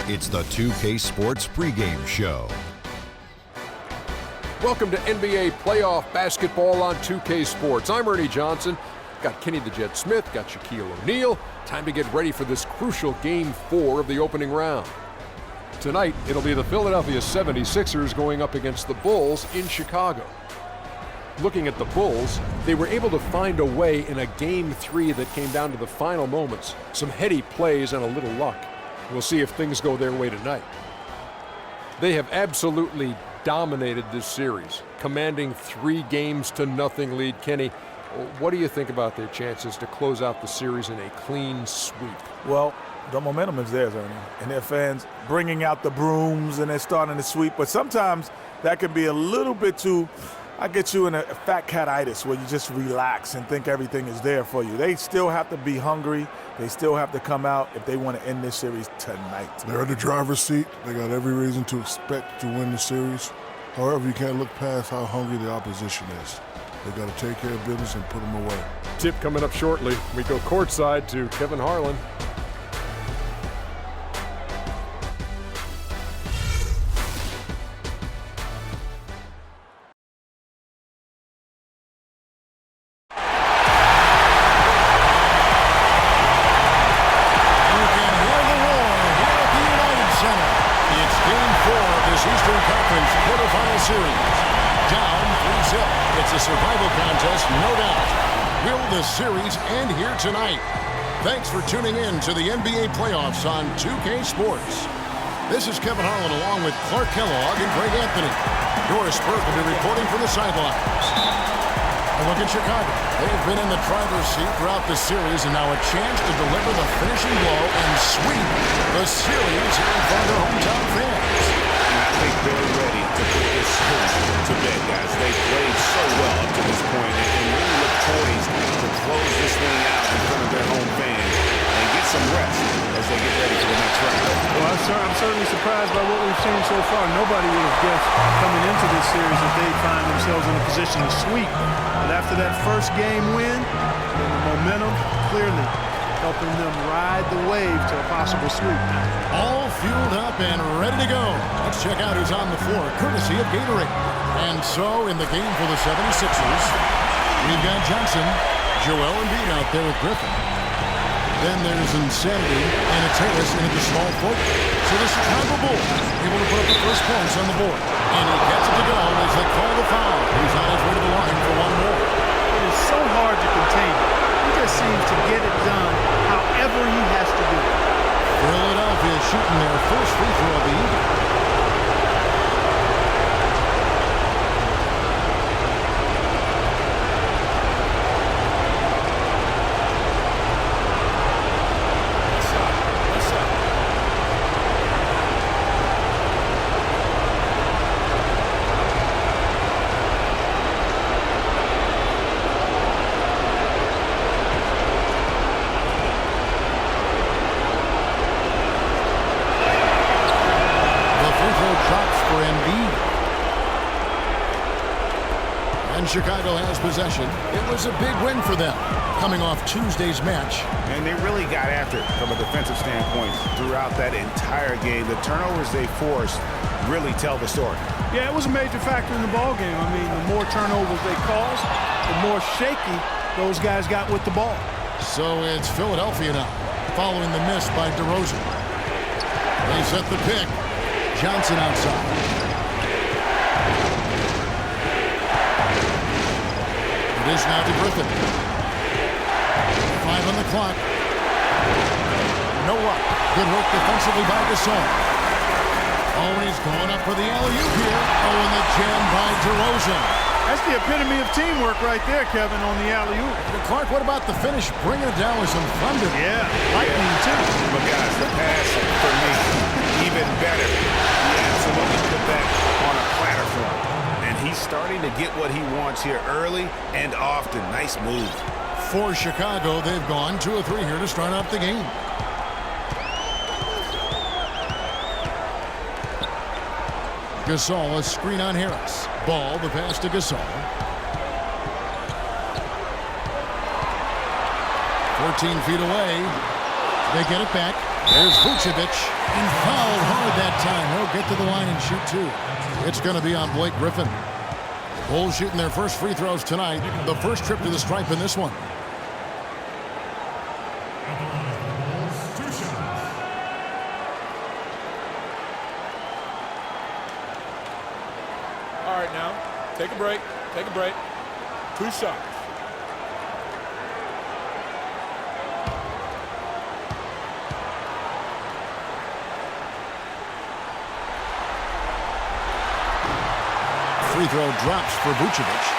It's the 2K Sports pregame show. Welcome to NBA playoff basketball on 2K Sports. I'm Ernie Johnson. Got Kenny the Jet Smith, got Shaquille O'Neal. Time to get ready for this crucial Game 4 of the opening round. Tonight, it'll be the Philadelphia 76ers going up against the Bulls in Chicago. Looking at the Bulls, they were able to find a way in a Game 3 that came down to the final moments. Some heady plays and a little luck. We'll see if things go their way tonight. They have absolutely dominated this series, commanding 3-0 lead. Kenny, what do you think about their chances to close out the series in a clean sweep? Well, the momentum is theirs, Ernie, and their fans bringing out the brooms and they're starting to sweep. But sometimes that can be a little bit too, I get you in a fat cat-itis where you just relax and think everything is there for you. They still have to be hungry. They still have to come out if they want to end this series tonight. They're in the driver's seat. They got every reason to expect to win the series. However, you can't look past how hungry the opposition is. They got to take care of business and put them away. Tip coming up shortly. We go courtside to Kevin Harlan. Series end here tonight. Thanks for tuning in to the NBA playoffs on 2K Sports. This is Kevin Harlan along with Clark Kellogg and Greg Anthony. Doris Burke will be reporting from the sidelines. And look at Chicago. They've been in the driver's seat throughout the series and now a chance to deliver the finishing blow and sweep the series here in front of their hometown fans. I think they're ready to put this series to bed, guys. They've played so well up to this point and really look poised to close this thing out in front of their home fans and get some rest as they get ready for the next round. Well, I'm certainly surprised by what we've seen so far. Nobody would have guessed coming into this series that they'd find themselves in a position to sweep. But after that first game win, and the momentum clearly helping them ride the wave to a possible sweep. All fueled up and ready to go. Let's check out who's on the floor, courtesy of Gatorade. And so, in the game for the 76ers, we've got Johnson, Joel Embiid out there with Griffin. Then there's Insanity, and it's Harris into the small forward. So the Chicago Bulls able to put up the first points on the board. And he gets it to go as they call the foul. He's on his way to the line for one more. It is so hard to contain him. He just seems to get it done however he has to do it. Philadelphia shooting their first free throw of the evening. Chicago has possession. It was a big win for them, coming off Tuesday's match. And they really got after it from a defensive standpoint throughout that entire game. The turnovers they forced really tell the story. Yeah, it was a major factor in the ballgame. I mean, the more turnovers they caused, the more shaky those guys got with the ball. So it's Philadelphia now, following the miss by DeRozan. They set the pick. Johnson outside. It is now to Griffin. 5 on the clock. No luck. Good work defensively by Gasol. Always going up for the alley-oop here. Oh, and the jam by DeRozan. That's the epitome of teamwork right there, Kevin, on the alley-oop. But Clark, what about the finish? Bringing it down with some thunder. Yeah, lightning too. But guys, the pass for me, even better. He absolutely put that on a platter for him. He's starting to get what he wants here early and often. Nice move. For Chicago, they've gone 2 of 3 here to start out the game. Gasol, a screen on Harris. Ball, the pass to Gasol. 14 feet away. They get it back. There's Vucevic, and fouled hard that time. He'll get to the line and shoot two. It's going to be on Blake Griffin. Bulls shooting their first free throws tonight. The first trip to the stripe in this one. All right, now, take a break. Take a break. 2 shots. Free throw drops for Vucevic.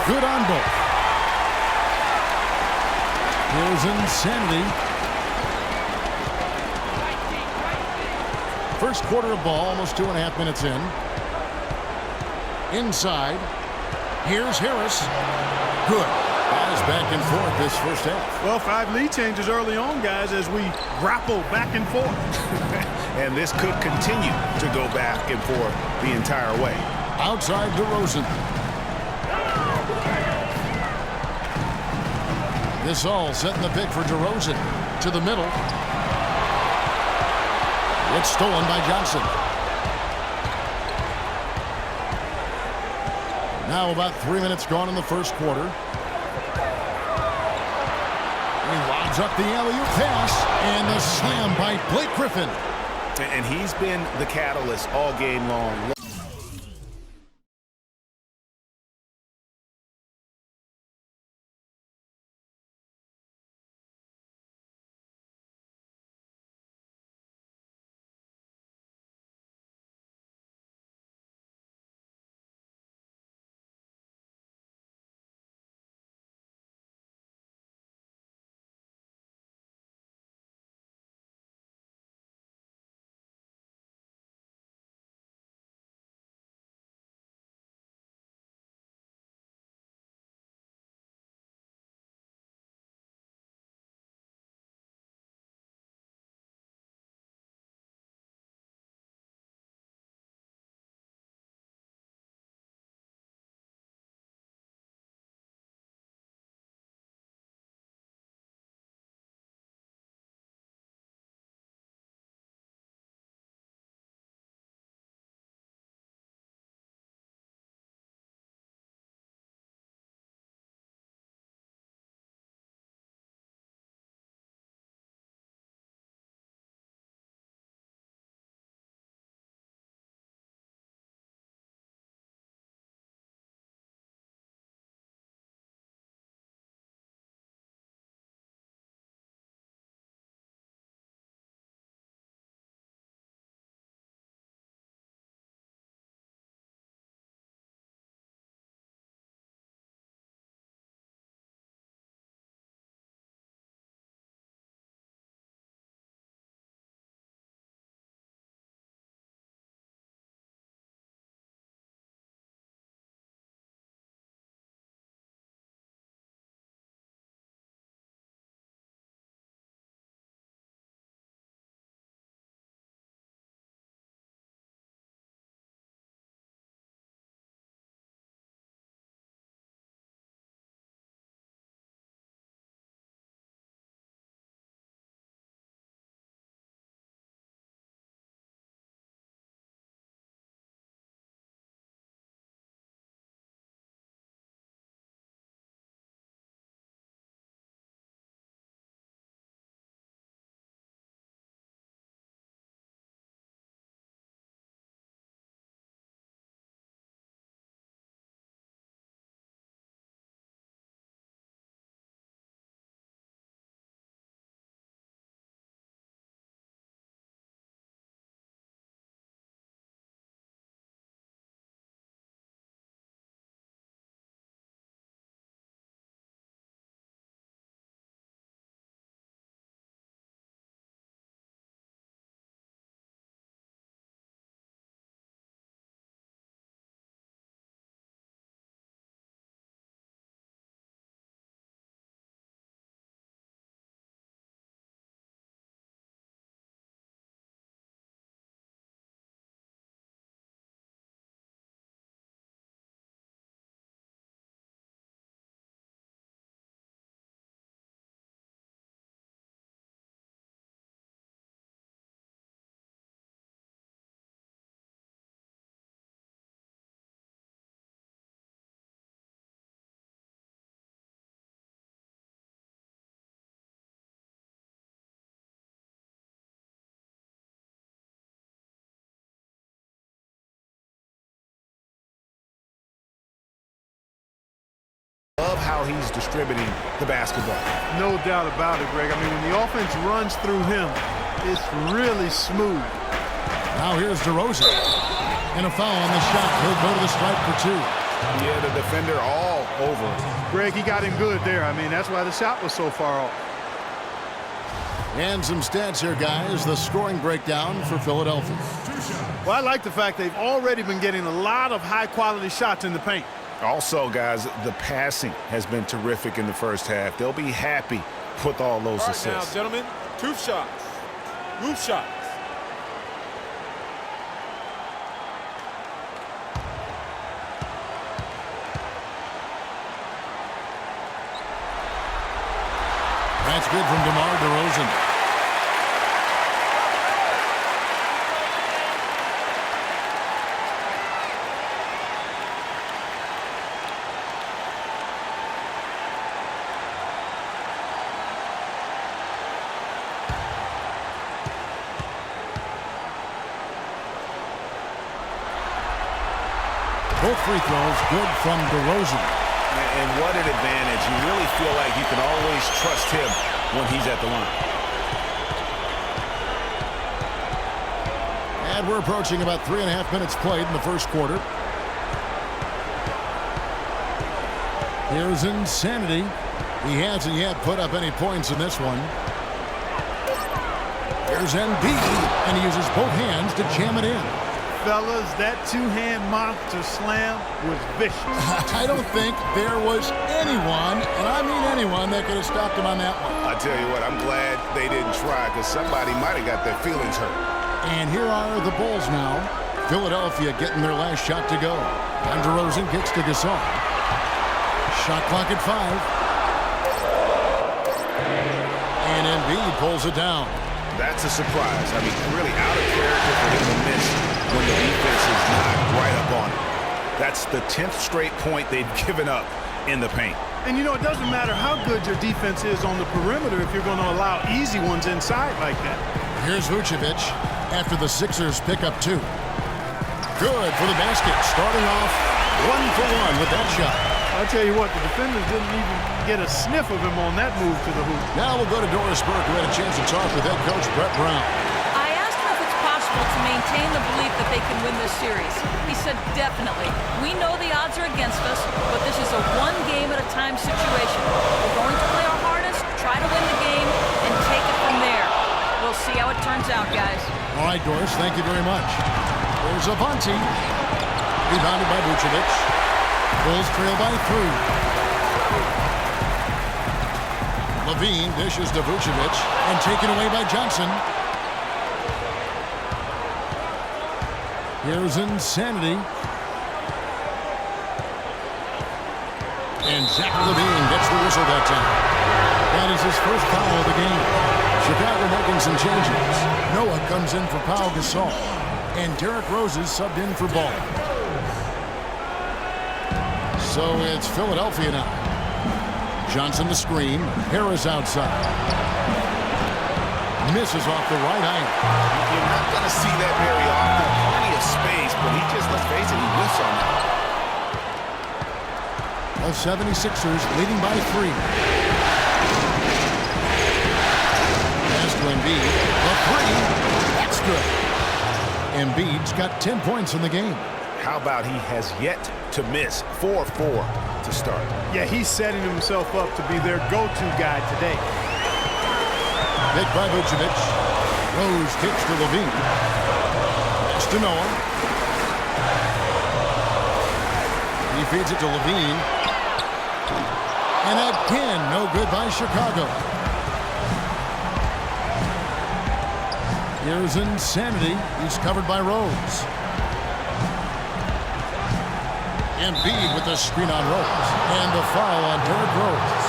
Good on both. Here's Insanity. First quarter of ball, almost 2.5 minutes in. Inside. Here's Harris. Good. Guys back and forth this first half. Well, 5 lead changes early on, guys, as we grapple back and forth. And this could continue to go back and forth the entire way. Outside DeRozan. This all setting the pick for DeRozan. To the middle. It's stolen by Johnson. Now about 3 minutes gone in the first quarter. He lobs up the alley-oop pass, and the slam by Blake Griffin. And he's been the catalyst all game long. how he's distributing the basketball. No doubt about it, Greg. I mean, when the offense runs through him, it's really smooth. Now here's DeRozan. And a foul on the shot. He'll go to the stripe for 2. Yeah, the defender all over him. Greg, he got him good there. I mean, that's why the shot was so far off. And some stats here, guys. The scoring breakdown for Philadelphia. Well, I like the fact they've already been getting a lot of high-quality shots in the paint. Also, guys, the passing has been terrific in the first half. They'll be happy with all those assists. Now, gentlemen, 2 shots. Roof shots. That's good from DeMar DeRozan. Both free throws good from DeRozan. And what an advantage. You really feel like you can always trust him when he's at the line. And we're approaching about 3.5 minutes played in the first quarter. Here's Insanity. He hasn't yet put up any points in this one. Here's Embiid, and he uses both hands to jam it in. Fellas, that 2-hand monster slam was vicious. I don't think there was anyone, and I mean anyone, that could have stopped him on that one. I tell you what, I'm glad they didn't try because somebody might have got their feelings hurt. And here are the Bulls now. Philadelphia getting their last shot to go. And DeRozan kicks to Gasol. Shot clock at 5. And Embiid pulls it down. That's a surprise. I mean, really out of character for him to miss when the defense is not right up on him. That's the 10th straight point they've given up in the paint. And, you know, it doesn't matter how good your defense is on the perimeter if you're going to allow easy ones inside like that. Here's Vucevic after the Sixers pick up 2. Good for the basket. Starting off 1 for 1 with that shot. I'll tell you what, the defenders didn't even get a sniff of him on that move to the hoop. Now we'll go to Doris Burke, who had a chance to talk with head coach Brett Brown. I asked him if it's possible to maintain the belief that they can win this series. He said definitely. We know the odds are against us, but this is a one-game-at-a-time situation. We're going to play our hardest, try to win the game, and take it from there. We'll see how it turns out, guys. All right, Doris, thank you very much. There's Avanti. Rebounded by Vucevic. Bulls trail by 3. Levine dishes to Vucevic and taken away by Johnson. Here's Insanity. And Zach Levine gets the whistle that time. That is his first foul of the game. Chicago making some changes. Noah comes in for Pau Gasol. And Derrick Rose is subbed in for Ball. So it's Philadelphia now. Johnson the screen. Harris outside. Misses off the right angle. You're not going to see that very often. Plenty of space, but he just, let's face it, he whiffs on that. The 76ers leading by 3. Pass to Embiid. The 3. That's good. Embiid's got 10 points in the game. How about he has yet to miss 4-4 to start? Yeah, he's setting himself up to be their go-to guy today. Pick by Vucevic. Rose kicks to Levine. Pass to Noah. He feeds it to Levine. And again, no good by Chicago. Here's Insanity. He's covered by Rose. Embiid with the screen on Rose. And the foul on Derrick Rose.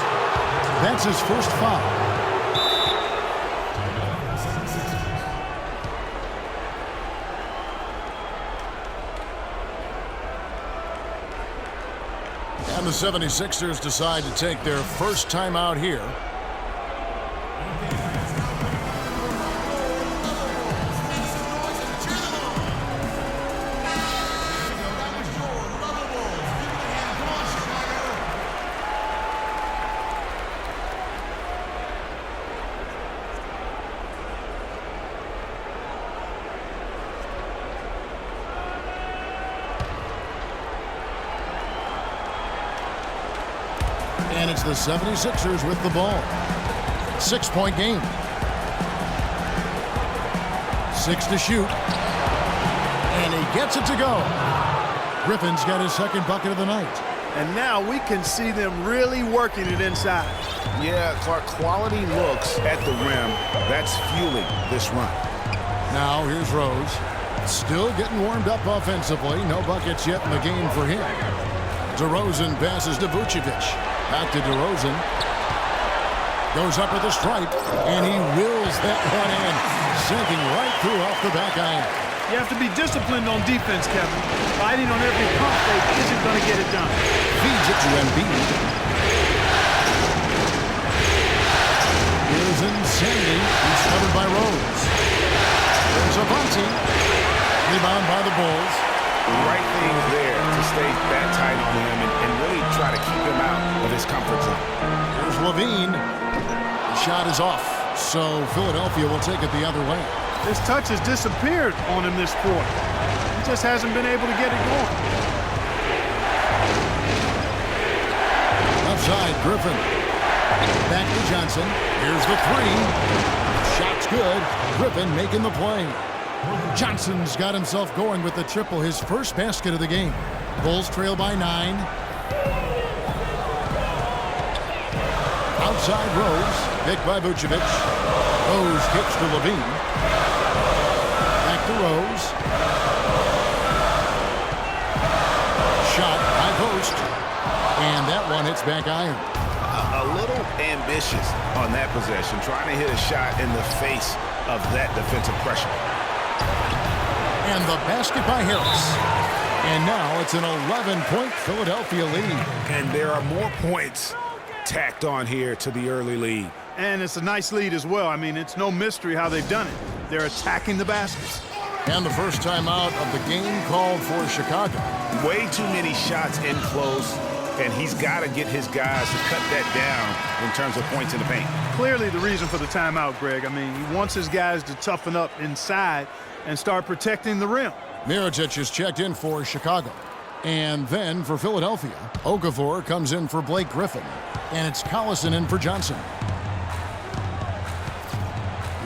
That's his first foul. And the 76ers decide to take their first time out here. And it's the 76ers with the ball. 6-point game. 6 to shoot. And he gets it to go. Griffin's got his second bucket of the night. And now we can see them really working it inside. Yeah, Clark, quality looks at the rim. That's fueling this run. Now here's Rose. Still getting warmed up offensively. No buckets yet in the game for him. DeRozan passes to Vucevic. Back to DeRozan. Goes up at the stripe, and he wills that one in. Sinking right through off the back iron. You have to be disciplined on defense, Kevin. Fighting on every pump fake isn't going to get it done. Feeds it to Embiid. Here's Insanity. He's covered by Rose. There's a bunty. Rebound by the Bulls. The right thing there to stay that tight on him and really try to keep him out of his comfort zone. Here's Levine. The shot is off, so Philadelphia will take it the other way. His touch has disappeared on him this quarter. He just hasn't been able to get it going. Outside, Griffin. Back to Johnson. Here's the three. Shot's good. Griffin making the play. Johnson's got himself going with the triple, his first basket of the game. Bulls trail by 9. Outside Rose. Picked by Vucevic. Rose kicks to Levine. Back to Rose. Shot, high post. And that one hits back iron. A little ambitious on that possession, trying to hit a shot in the face of that defensive pressure. And the basket by Harris. And now it's an 11-point Philadelphia lead. And there are more points tacked on here to the early lead. And it's a nice lead as well. I mean, it's no mystery how they've done it. They're attacking the baskets. And the first timeout of the game called for Chicago. Way too many shots in close, and he's got to get his guys to cut that down in terms of points in the paint. Clearly the reason for the timeout, Greg. I mean, he wants his guys to toughen up inside and start protecting the rim. Mirotic is checked in for Chicago. And then for Philadelphia, Okafor comes in for Blake Griffin. And it's Collison in for Johnson.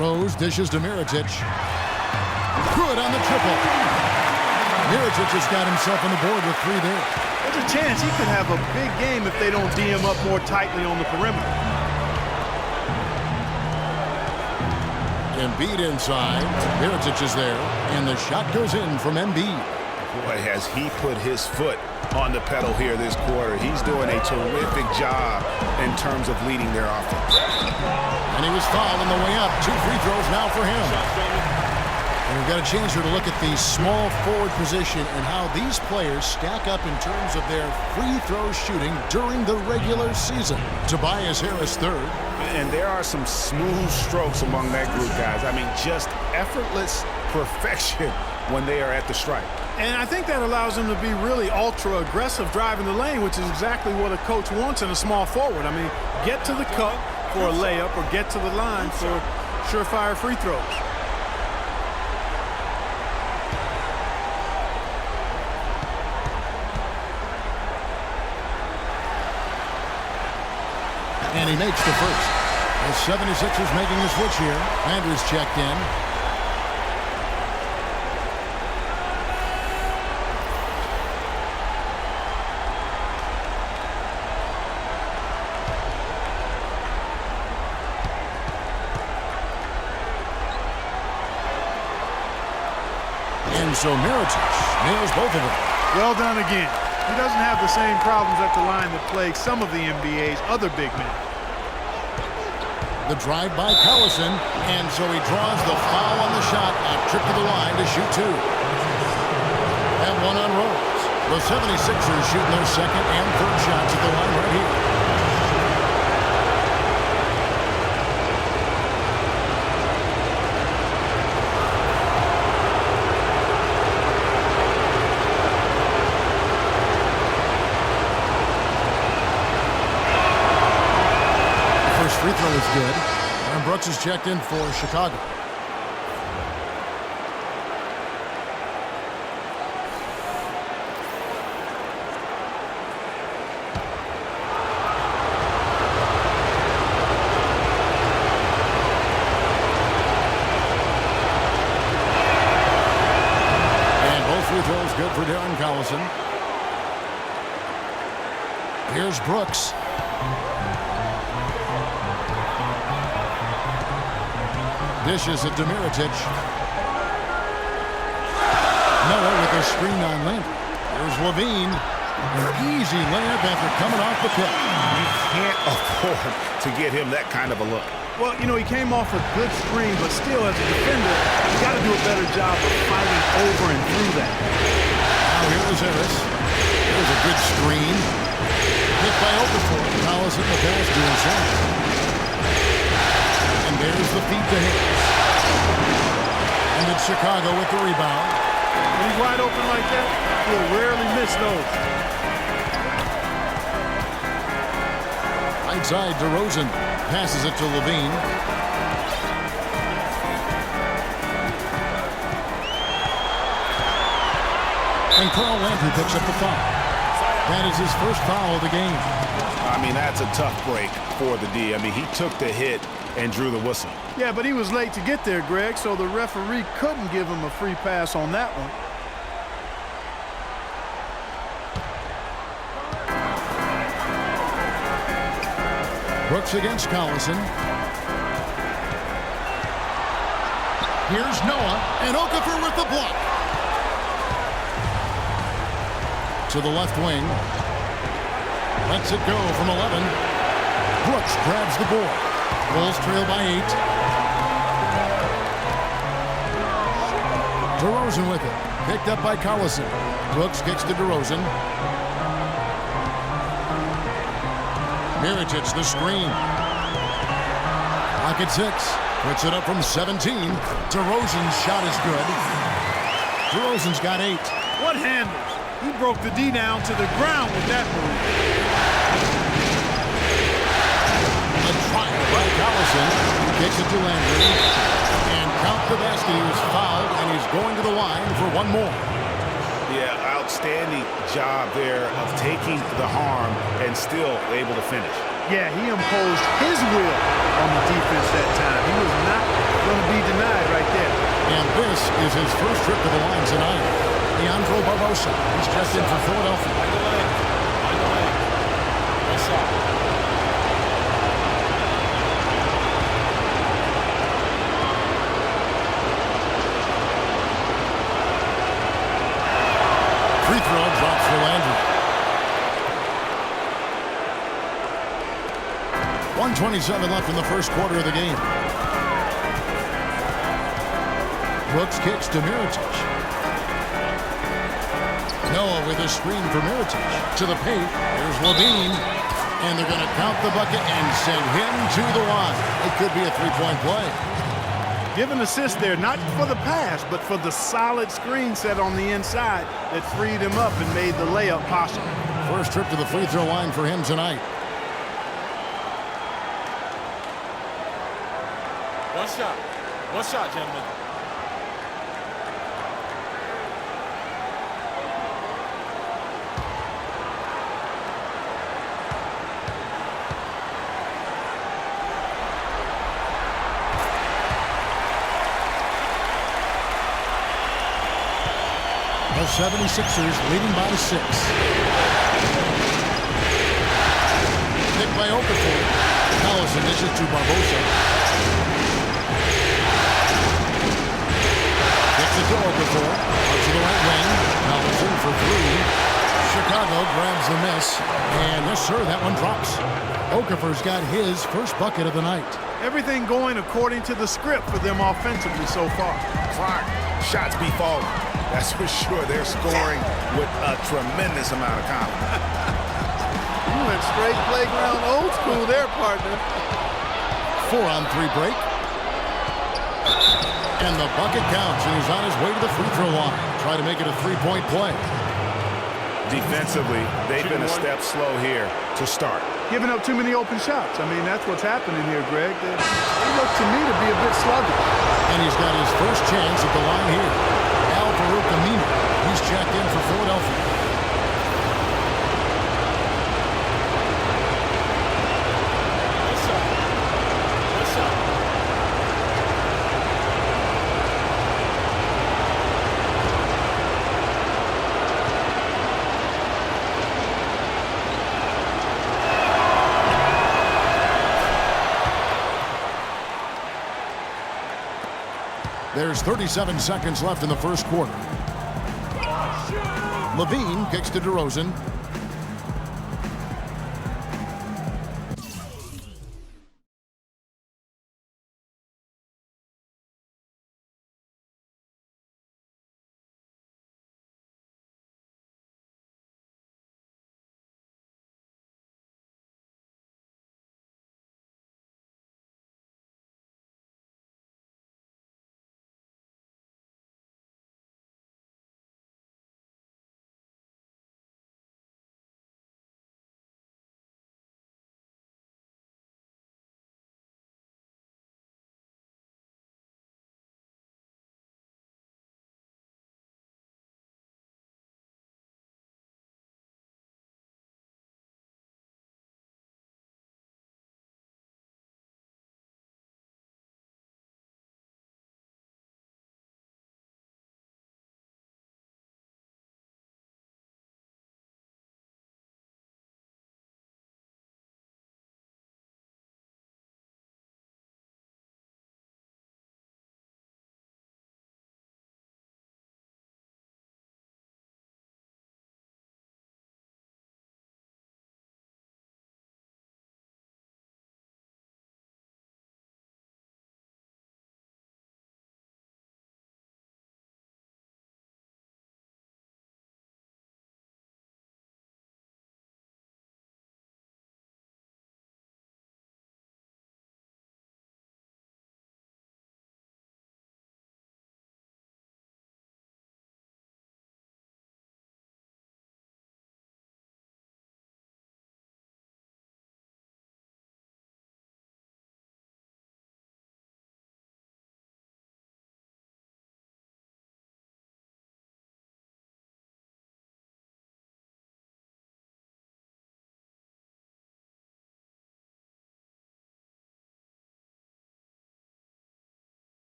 Rose dishes to Mirotic. Good on the triple. Mirotic has got himself on the board with 3 there. There's a chance he could have a big game if they don't D him up more tightly on the perimeter. Embiid inside. Mirotic is there. And the shot goes in from Embiid. Boy, has he put his foot on the pedal here this quarter. He's doing a terrific job in terms of leading their offense. And he was fouled on the way up. 2 free throws now for him. And we've got a chance here to look at the small forward position and how these players stack up in terms of their free throw shooting during the regular season. Tobias Harris third. And there are some smooth strokes among that group, guys. I mean, just effortless perfection when they are at the stripe. And I think that allows them to be really ultra-aggressive driving the lane, which is exactly what a coach wants in a small forward. I mean, get to the cup for a layup or get to the line for surefire free throws. And he makes the first. The 76ers making the switch here. Andrews checked in. And so Mirotic nails both of them. Well done again. He doesn't have the same problems at the line that plague some of the NBA's other big men. The drive by Collison, and so he draws the foul on the shot. A trip to the line to shoot 2. That one on Rose. The 76ers shooting their second and third shots at the line right here. Free throw is good. Aaron Brooks is checked in for Chicago. Collison. Here's Brooks. Dishes it to Mirotic. Noah with a screen on Landry. Here's Levine. An easy layup after coming off the pick. You can't afford to get him that kind of a look. Well, you know, he came off a good screen, but still, as a defender, you got to do a better job of fighting over and through that. Now here is Harris. There's a good screen. Hit by Okafor. Collison the pass to himself. And there's the feed to Harris. And it's Chicago with the rebound. When he's wide open like that, he'll rarely miss those. Right side, DeRozan passes it to Levine. And Carl Landry picks up the foul. That is his first foul of the game. I mean, that's a tough break for the D. I mean, he took the hit and drew the whistle. Yeah, but he was late to get there, Greg, so the referee couldn't give him a free pass on that one. Brooks against Collison. Here's Noah, and Okafor with the block. To the left wing. Lets it go from 11. Brooks grabs the board. Bulls trail by 8. DeRozan with it. Picked up by Collison. Brooks kicks to DeRozan. Mirotic the screen. Pocket 6. Puts it up from 17. DeRozan's shot is good. DeRozan's got 8. What handles? He broke the D down to the ground with that move. A trial by Collison. Kicks it to Landry. And Count Kavasky is fouled, and he's going to the line for one more. Yeah, outstanding job there of taking the harm and still able to finish. Yeah, he imposed his will on the defense that time. He was not going to be denied right there. And this is his first trip to the line tonight. Leandro Barbosa. He's checked in for Philadelphia. Free throw drops for Landry. 1:27 left in the first quarter of the game. Brooks kicks to Mirotic. Noah with a screen for Mirotic. To the paint. There's Levine. And they're going to count the bucket and send him to the line. It could be a three-point play. Give an assist there, not for the pass, but for the solid screen set on the inside that freed him up and made the layup possible. First trip to the free throw line for him tonight. One shot, gentlemen. The 76ers leading by 6. Picked by Okafor. Collison dishes to Barbosa. Kicks it to Okafor. Up to the right wing. Collison for 3. Chicago grabs the miss. And yes, sir, that one drops. Okafor's got his first bucket of the night. Everything going according to the script for them offensively so far. Clark, shots be falling. That's for sure. They're scoring with a tremendous amount of confidence. You went straight playground old school there, partner. 4-on-3 break. And the bucket counts, and he's on his way to the free throw line. Try to make it a three-point play. Defensively, they've been a step slow here to start. Giving up too many open shots. I mean, that's what's happening here, Greg. They look to me to be a bit sluggish. And he's got his first chance at the line here. Al-Farouq Aminu. He's checked in for Philadelphia. There's 37 seconds left in the first quarter. Levine kicks to DeRozan.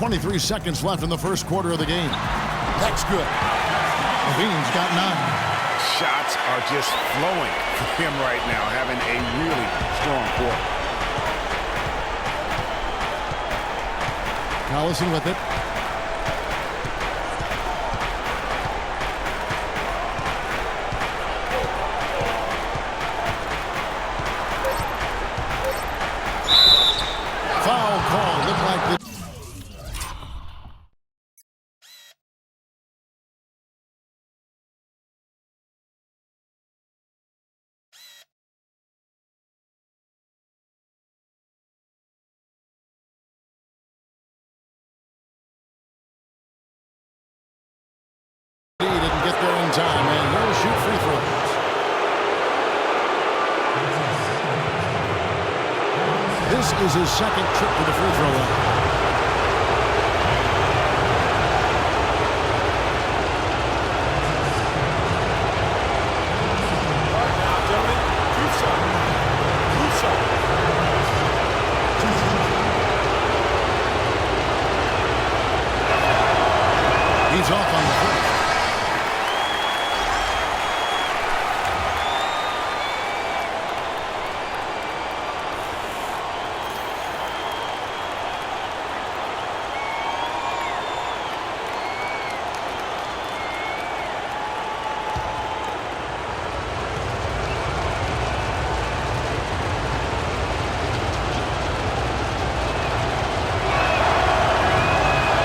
.23 seconds left in the first quarter of the game. That's good. Levine's got 9. Shots are just flowing for him right now, having a really strong quarter. Collison with it. Foul call. Looked like the didn't get there in time, and he'll shoot free throws. This is his second trip to the free throw line. He's off on the first.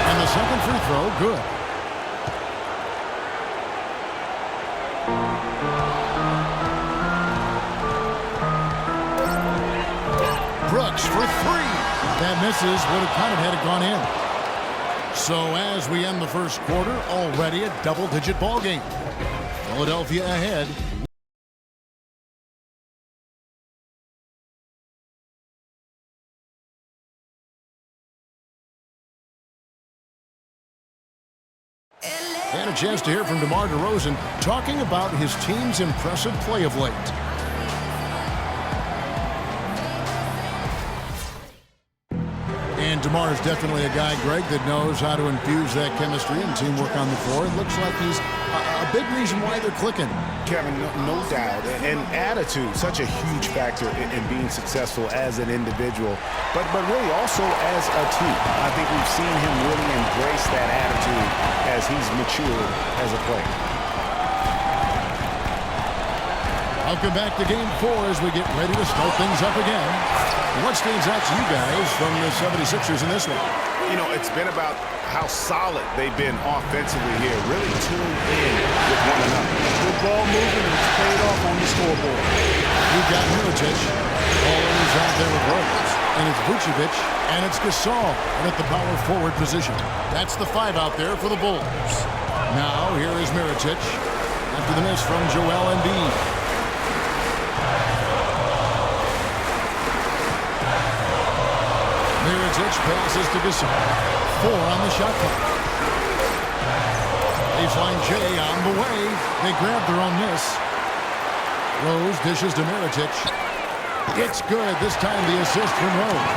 And the second free throw, good. Brooks for 3. That misses. Would have counted had it gone in. So as we end the first quarter, already a double-digit ball game. Philadelphia ahead. And a chance to hear from DeMar DeRozan talking about his team's impressive play of late. And DeMar is definitely a guy, Greg, that knows how to infuse that chemistry and teamwork on the floor. It looks like he's a big reason why they're clicking. Kevin, no doubt. And attitude, such a huge factor in being successful as an individual, but really also as a team. I think we've seen him really embrace that attitude as he's matured as a player. Welcome back to Game 4 as we get ready to start things up again. What stands out to you guys from the 76ers in this one? You know, it's been about how solid they've been offensively here, really tuned in with one another. Good ball movement, and it's paid off on the scoreboard. You've got Mirotic. Ballers out there with Rose. And it's Vucevic, and it's Gasol at the power forward position. That's the 5 out there for the Bulls. Now, here is Mirotic after the miss from Joel Embiid. Mirotic passes to Gasol. 4 on the shot clock. Baseline J on the way. They grab their own miss. Rose dishes to Mirotic. It's good. This time the assist from Rose.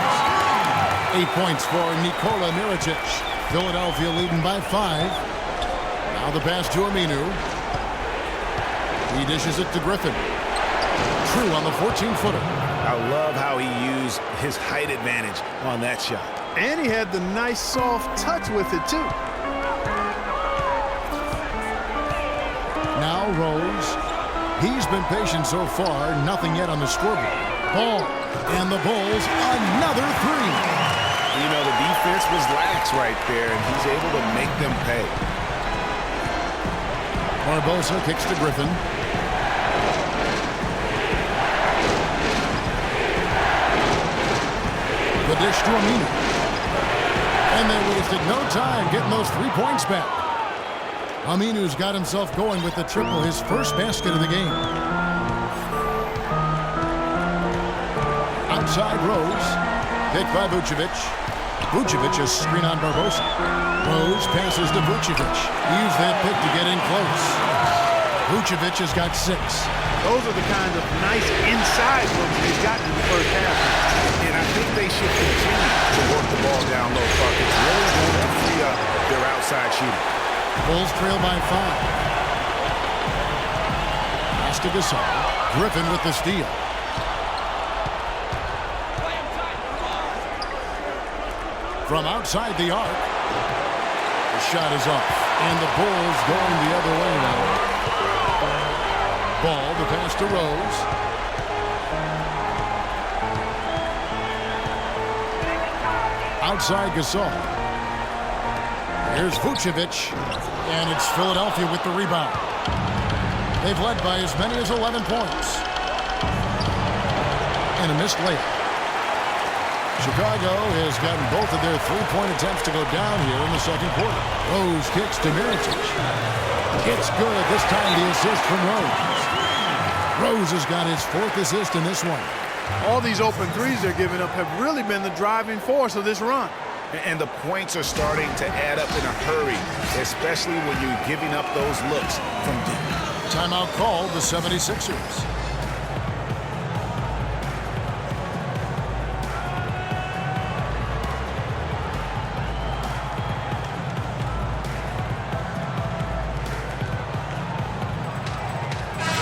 8 points for Nikola Mirotic. Philadelphia leading by 5. Now the pass to Aminu. He dishes it to Griffin. True on the 14-footer. I love how he used his height advantage on that shot. And he had the nice soft touch with it, too. Now Rose. He's been patient so far. Nothing yet on the scoreboard. Ball. And the Bulls, another 3. You know, the defense was lax right there, and he's able to make them pay. Barbosa kicks to Griffin. The dish to Aminu. And they wasted no time getting those 3 points back. Aminu's got himself going with the triple, his first basket of the game. Outside Rose. Hit by Vucevic. Vucevic is screen on Barbosa. Rose passes to Vucevic. Use that pick to get in close. Vucevic has got 6. Those are the kind of nice inside looks they've gotten in the first half. And I think they should continue to work the ball down low, Clark. It's really going to free up their outside shooting. Bulls trail by 5. Pass to Gasol. Griffin with the steal. From outside the arc. The shot is off. And the Bulls going the other way now. Ball, the pass to Rose. Outside Gasol. Here's Vucevic. And it's Philadelphia with the rebound. They've led by as many as 11 points. And a missed layup. Chicago has gotten both of their 3-point attempts to go down here in the second quarter. Rose kicks to Mirotic. It's good. This time the assist from Rose. Rose has got his 4th assist in this one. All these open threes they're giving up have really been the driving force of this run. And the points are starting to add up in a hurry, especially when you're giving up those looks from deep. Timeout called the 76ers.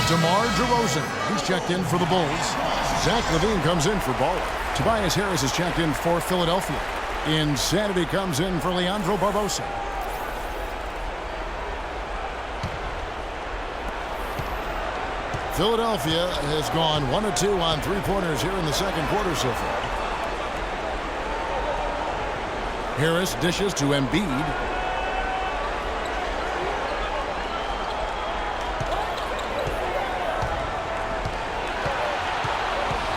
DeMar DeRozan, he's checked in for the Bulls. Zach LaVine comes in for Ball. Tobias Harris is checked in for Philadelphia. Insanity comes in for Leandro Barbosa. Philadelphia has gone 1 of 2 on 3-pointers here in the second quarter so far. Harris dishes to Embiid.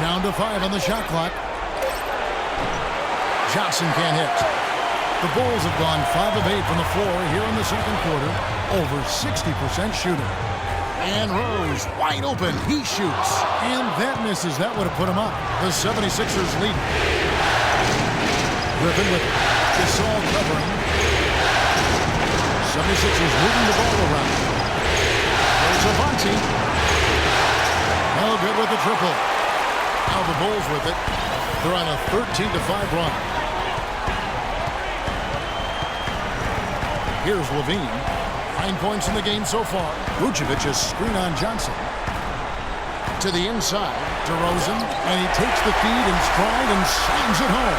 Down to 5 on the shot clock. Johnson can't hit. The Bulls have gone 5 of 8 from the floor here in the second quarter. Over 60% shooting. And Rose, wide open. He shoots. And that misses. That would have put him up. The 76ers lead. Griffin with Gasol covering. 76ers moving the ball around. There's Avante. No good with the triple. Now the Bulls with it. They're on a 13-5 run. Here's Levine. 9 points in the game so far. Vucevic is screen on Johnson. To the inside. DeRozan. And he takes the feed in stride and slams it home.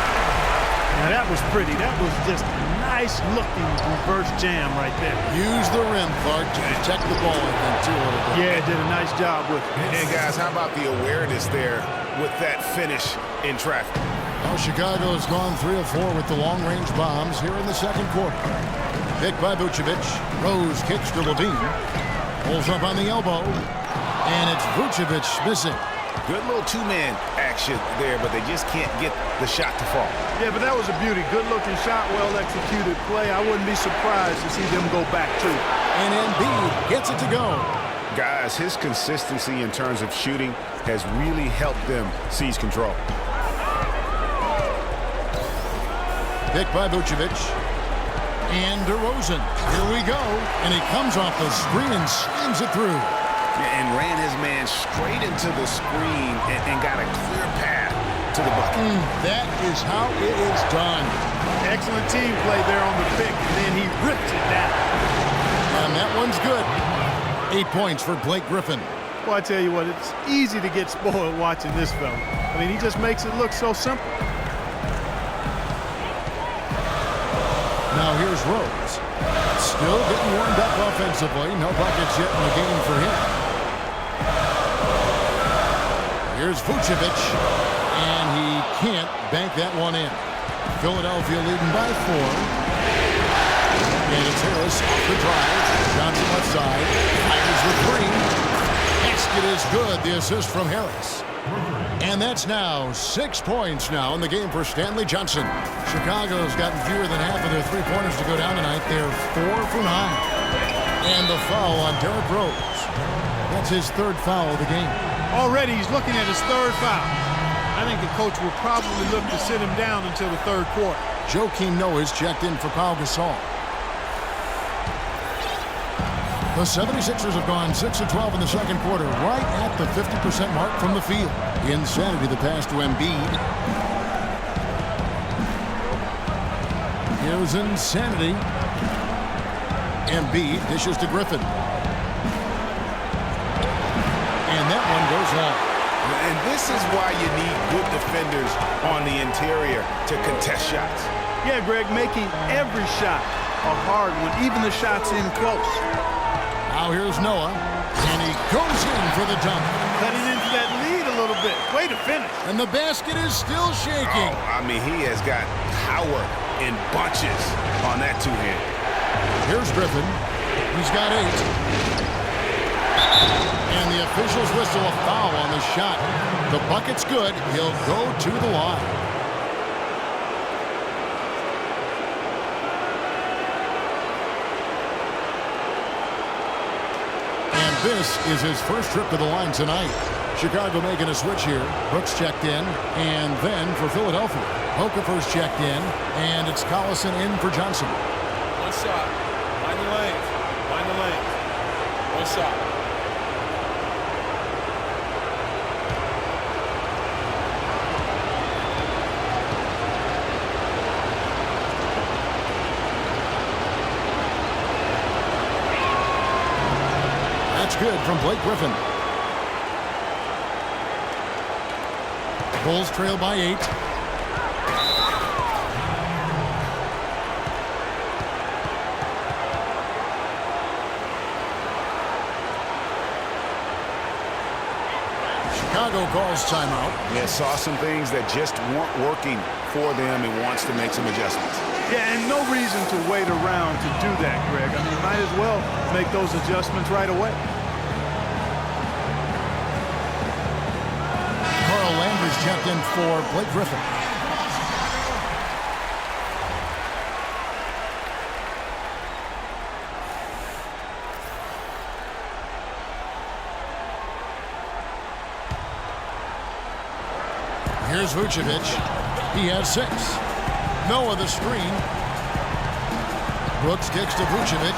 Now that was pretty. That was just a nice-looking reverse jam right there. Use the rim, Clark, to protect the ball, I think, too, a little bit. Yeah, did a nice job with it. And guys, how about the awareness there with that finish in traffic? Well, Chicago has gone 3 of 4 with the long-range bombs here in the second quarter. Picked by Vucevic. Rose kicks to Levine. Pulls up on the elbow. And it's Vucevic missing. Good little two-man action there, but they just can't get the shot to fall. Yeah, but that was a beauty. Good-looking shot, well-executed play. I wouldn't be surprised to see them go back, too. And Embiid gets it to go. Guys, his consistency in terms of shooting has really helped them seize control. Picked by Vucevic. And DeRozan. Here we go. And he comes off the screen and slams it through. And ran his man straight into the screen and got a clear path to the bucket. That is how it is done. Excellent team play there on the pick, and then he ripped it down. And that one's good. 8 points for Blake Griffin. Well, I tell you what, it's easy to get spoiled watching this fella. I mean, he just makes it look so simple. Now here's Rose. Still getting warmed up offensively. No buckets yet in the game for him. Here's Vucevic. And he can't bank that one in. Philadelphia leading by 4. And it's Harris off the drive. Johnson left side. Fires the 3. Basket is good. The assist from Harris. And that's now 6 points now in the game for Stanley Johnson. Chicago's gotten fewer than half of their three-pointers to go down tonight. They're 4 for 9. And the foul on Derrick Rose. That's his 3rd foul of the game. Already he's looking at his 3rd foul. I think the coach will probably look to sit him down until the 3rd quarter. Joakim Noah is checked in for Pau Gasol. The 76ers have gone 6 of 12 in the second quarter, right at the 50% mark from the field. Insanity the pass to Embiid. Here's Insanity. Embiid dishes to Griffin. And that one goes long. And this is why you need good defenders on the interior to contest shots. Yeah, Greg, making every shot a hard one, even the shots in close. Now here's Noah, and he goes in for the dunk. Cutting into that lead a little bit. Way to finish. And the basket is still shaking. Oh, I mean, he has got power in bunches on that two-hand. Here's Griffin. He's got 8. And the officials whistle a foul on the shot. The bucket's good. He'll go to the line. And this is his first trip to the line tonight. Chicago making a switch here. Brooks checked in. And then for Philadelphia, Okafor's checked in. And it's Collison in for Johnson. One shot. Find the lane. Find the lane. One shot. That's good from Blake Griffin. Bulls trail by 8. Chicago calls timeout. Yeah, saw some things that just weren't working for them and wants to make some adjustments. Yeah, and no reason to wait around to do that, Greg. I mean, might as well make those adjustments right away. Carl Landry's checked in for Blake Griffin. Here's Vucevic. He has 6. Noah the screen. Brooks kicks to Vucevic.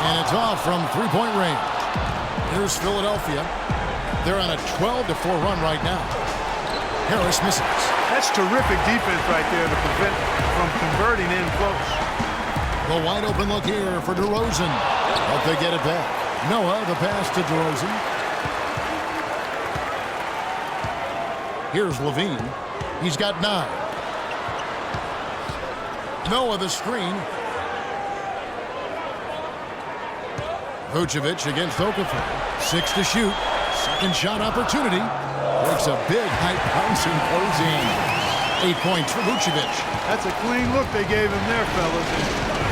And it's off from three-point range. Here's Philadelphia. They're on a 12-4 run right now. Harris misses. That's terrific defense right there to prevent from converting in close. The wide open look here for DeRozan. But they get it back. Noah, the pass to DeRozan. Here's Levine. He's got 9. Noah the screen. Vucevic against Okafor. 6 to shoot. Second shot opportunity. Breaks a big high bouncing closing. 8 points for Vucevic. That's a clean look they gave him there, fellas.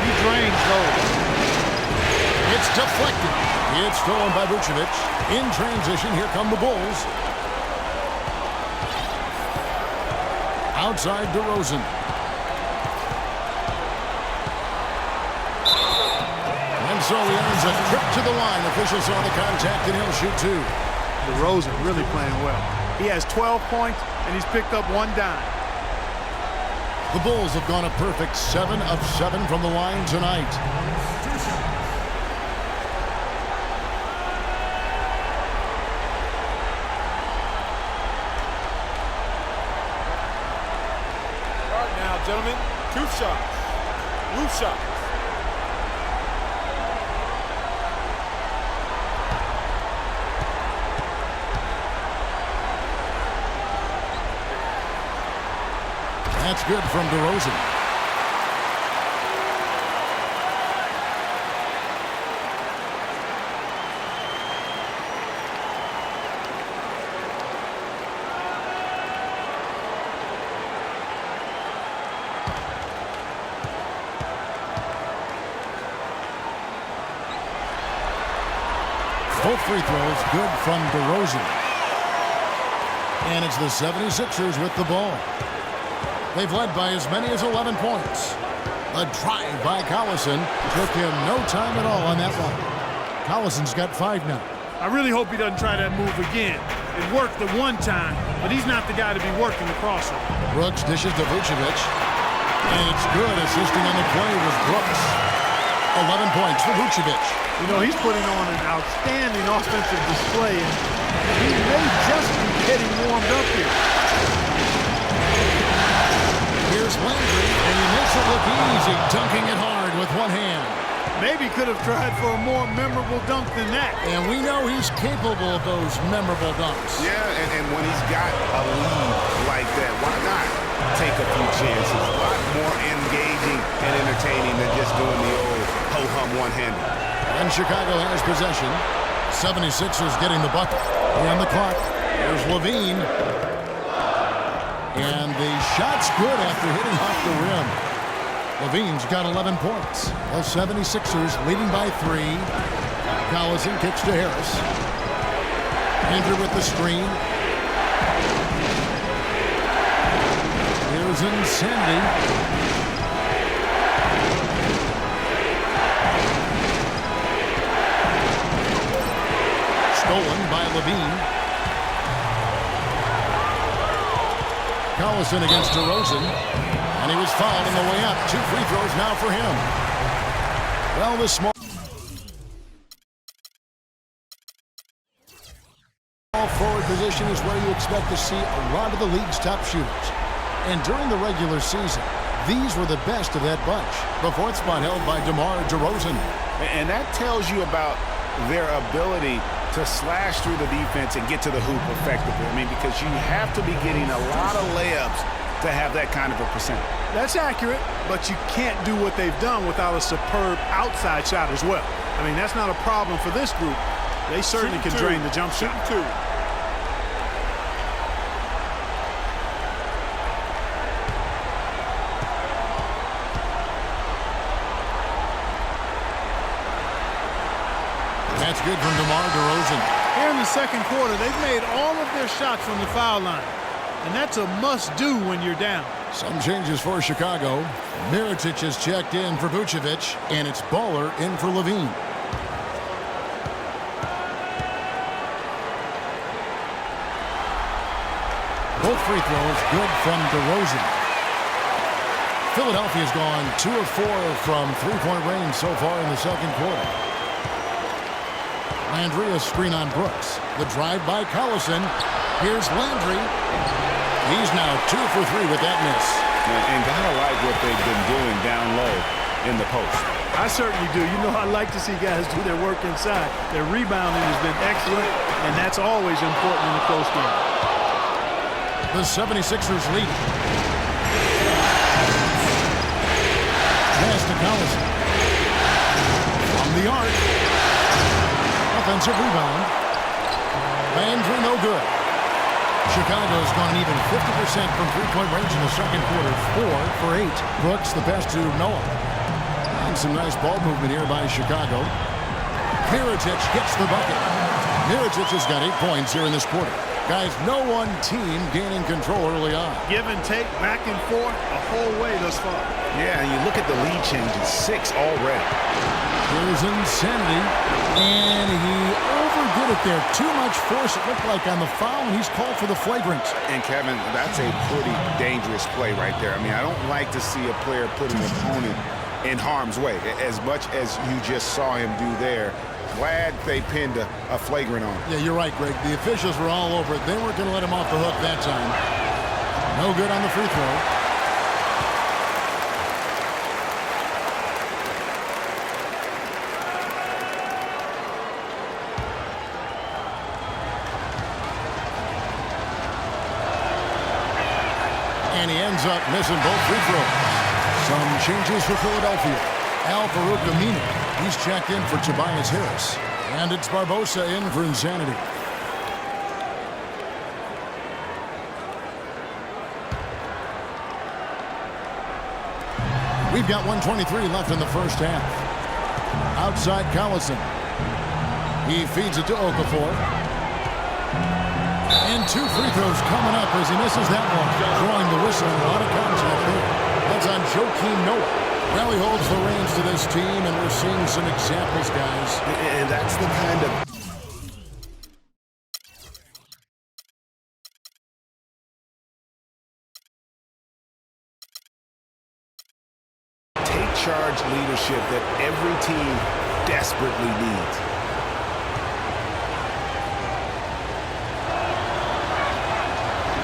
He drains those. It's deflected. It's stolen by Vucevic. In transition, here come the Bulls. Outside DeRozan. And so he earns a trip to the line. Officials saw the contact, and he'll shoot 2. DeRozan really playing well. He has 12 points, and he's picked up 1 dime. The Bulls have gone a perfect 7 of 7 from the line tonight. All right now, gentlemen, 2 shots. Loose shots. That's good from DeRozan. Both free throws good from DeRozan. And it's the 76ers with the ball. They've led by as many as 11 points. A drive by Collison took him no time at all on that one. Collison's got 5 now. I really hope he doesn't try that move again. It worked the one time, but he's not the guy to be working the crossover. Brooks dishes to Vucevic. And it's good, assisting on the play was Brooks. 11 points for Vucevic. You know, he's putting on an outstanding offensive display, and he may just be getting warmed up here. Here's Landry, and he makes it look easy, dunking it hard with one hand. Maybe could have tried for a more memorable dunk than that. And we know he's capable of those memorable dunks. Yeah, and when he's got a lead like that, why not take a few chances? A lot more engaging and entertaining than just doing the old ho-hum one-hander. And Chicago has possession. 76ers getting the bucket. And the clock. Here's Levine. And the shot's good after hitting off the rim. Levine's got 11 points. The 76ers leading by 3. Collison kicks to Harris. Andrew with the screen. Here's Insanity. Stolen by Levine. Collison against DeRozan. And he was fouled on the way up. 2 free throws now for him. Well, this small forward position is where you expect to see a lot of the league's top shooters. And during the regular season, these were the best of that bunch. The 4th spot held by DeMar DeRozan. And that tells you about their ability to slash through the defense and get to the hoop effectively. I mean, because you have to be getting a lot of layups to have that kind of a percentage. That's accurate, but you can't do what they've done without a superb outside shot as well. I mean, that's not a problem for this group. They certainly can drain the jump shot. That's good from DeMar DeRozan. Here in the second quarter, they've made all of their shots from the foul line. And that's a must-do when you're down. Some changes for Chicago. Mirotic has checked in for Vucevic, and it's Baller in for Levine. Both free throws good from DeRozan. Philadelphia's gone 2 of 4 from three-point range so far in the second quarter. Landry, a screen on Brooks. The drive by Collison. Here's Landry. He's now 2 for 3 with that miss. And gotta like what they've been doing down low in the post. I certainly do. You know, I like to see guys do their work inside. Their rebounding has been excellent, and that's always important in a close game. The 76ers lead. Pass to Collison. From the arc. Offensive rebound. Landry no good. Chicago's gone even 50% from three-point range in the second quarter. 4 for 8. Brooks, the pass to Noah. And some nice ball movement here by Chicago. Mirotic gets the bucket. Mirotic has got 8 points here in this quarter. Guys, no one team gaining control early on. Give and take, back and forth, the whole way thus far. Yeah, and you look at the lead changes, 6 already. Here's Insanity, and he overdid it there. Too much force, it looked like, on the foul, and he's called for the flagrant. And, Kevin, that's a pretty dangerous play right there. I mean, I don't like to see a player put an opponent in harm's way, as much as you just saw him do there. Glad they pinned a flagrant on him. Yeah, you're right, Greg. The officials were all over it. They weren't going to let him off the hook that time. No good on the free throw. And he ends up missing both free throws. Some changes for Philadelphia. Al-Farouq Aminu. He's checked in for Tobias Harris. And it's Barbosa in for Insanity. We've got 1:23 left in the first half. Outside Collison. He feeds it to Okafor. And 2 free throws coming up as he misses that one. Drawing the whistle, a lot of contact there. That's on Joakim Noah. Well, he holds the reins to this team, and we're seeing some examples, guys. And that's the kind of take charge leadership that every team desperately needs.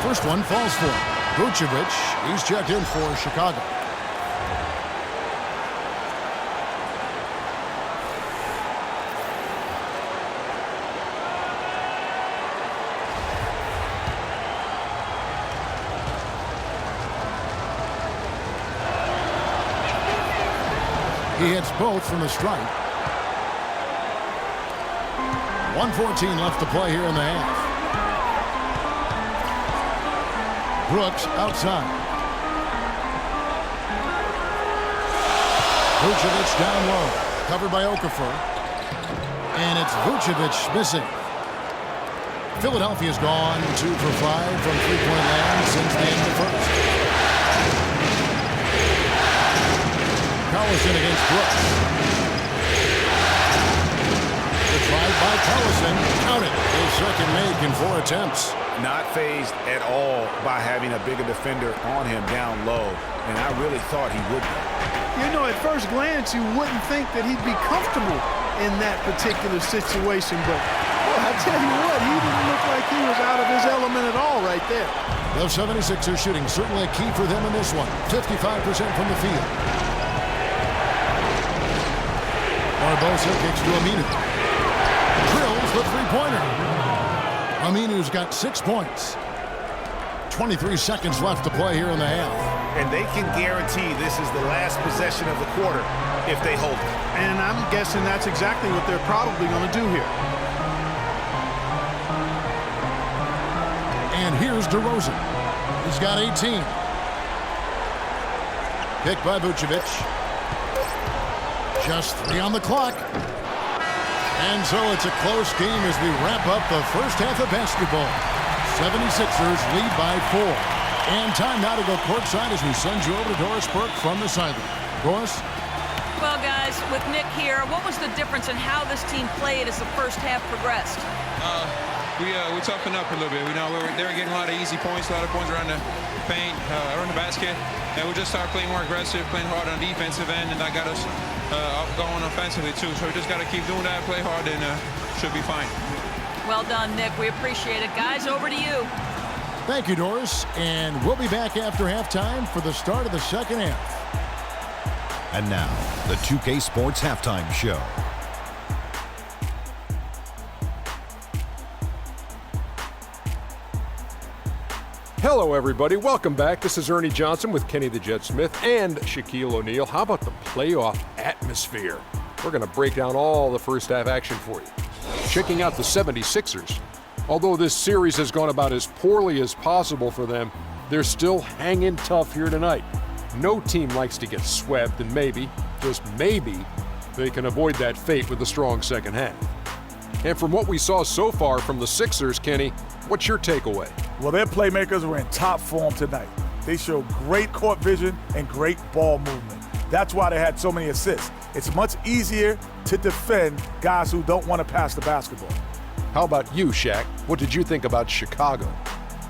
First one falls for Vucevic. He's checked in for Chicago. He hits both from the stripe. 1:14 left to play here in the half. Brooks outside. Vucevic down low. Covered by Okafor. And it's Vucevic missing. Philadelphia's gone 2 for 5 from three-point land since the end of the first. Collison against Brooks. The drive by Collison. Counted. His second make in 4 attempts. Not fazed at all by having a bigger defender on him down low, and I really thought he would be. You know, at first glance, you wouldn't think that he'd be comfortable in that particular situation, but well, I tell you what, he didn't look like he was out of his element at all right there. The 76ers shooting certainly a key for them in this one. 55% from the field. Barbosa kicks to Aminu. Drills the three-pointer. Aminu's got 6 points. 23 seconds left to play here in the half. And they can guarantee this is the last possession of the quarter if they hold it. And I'm guessing that's exactly what they're probably going to do here. And here's DeRozan. He's got 18. Picked by Vucevic. Just 3 on the clock. And so it's a close game as we wrap up the first half of basketball. 76ers lead by 4. And time now to go courtside as we send you over to Doris Burke from the sideline. Doris? Well, guys, with Nick here, what was the difference in how this team played as the first half progressed? we toughened up a little bit. They were getting a lot of easy points, a lot of points around the paint, around the basket, and we just started playing more aggressive, playing hard on the defensive end, and that got us going offensively too. So we just got to keep doing that, play hard, and should be fine. Well done, Nick. We appreciate it. Guys, over to you. Thank you, Doris. And we'll be back after halftime for the start of the second half. And now, the 2K Sports Halftime Show. Hello, everybody. Welcome back. This is Ernie Johnson with Kenny the Jet Smith and Shaquille O'Neal. How about the playoff atmosphere? We're going to break down all the first half action for you. Checking out the 76ers. Although this series has gone about as poorly as possible for them, they're still hanging tough here tonight. No team likes to get swept, and maybe, just maybe, they can avoid that fate with a strong second half. And from what we saw so far from the Sixers, Kenny, what's your takeaway? Well, their playmakers were in top form tonight. They showed great court vision and great ball movement. That's why they had so many assists. It's much easier to defend guys who don't want to pass the basketball. How about you, Shaq? What did you think about Chicago?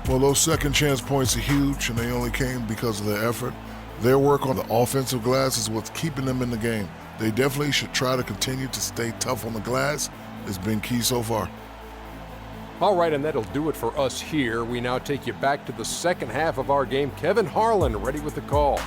Well, those second chance points are huge, and they only came because of their effort. Their work on the offensive glass is what's keeping them in the game. They definitely should try to continue to stay tough on the glass. It's been key so far. All right, and that'll do it for us here. We now take you back to the second half of our game. Kevin Harlan ready with the call.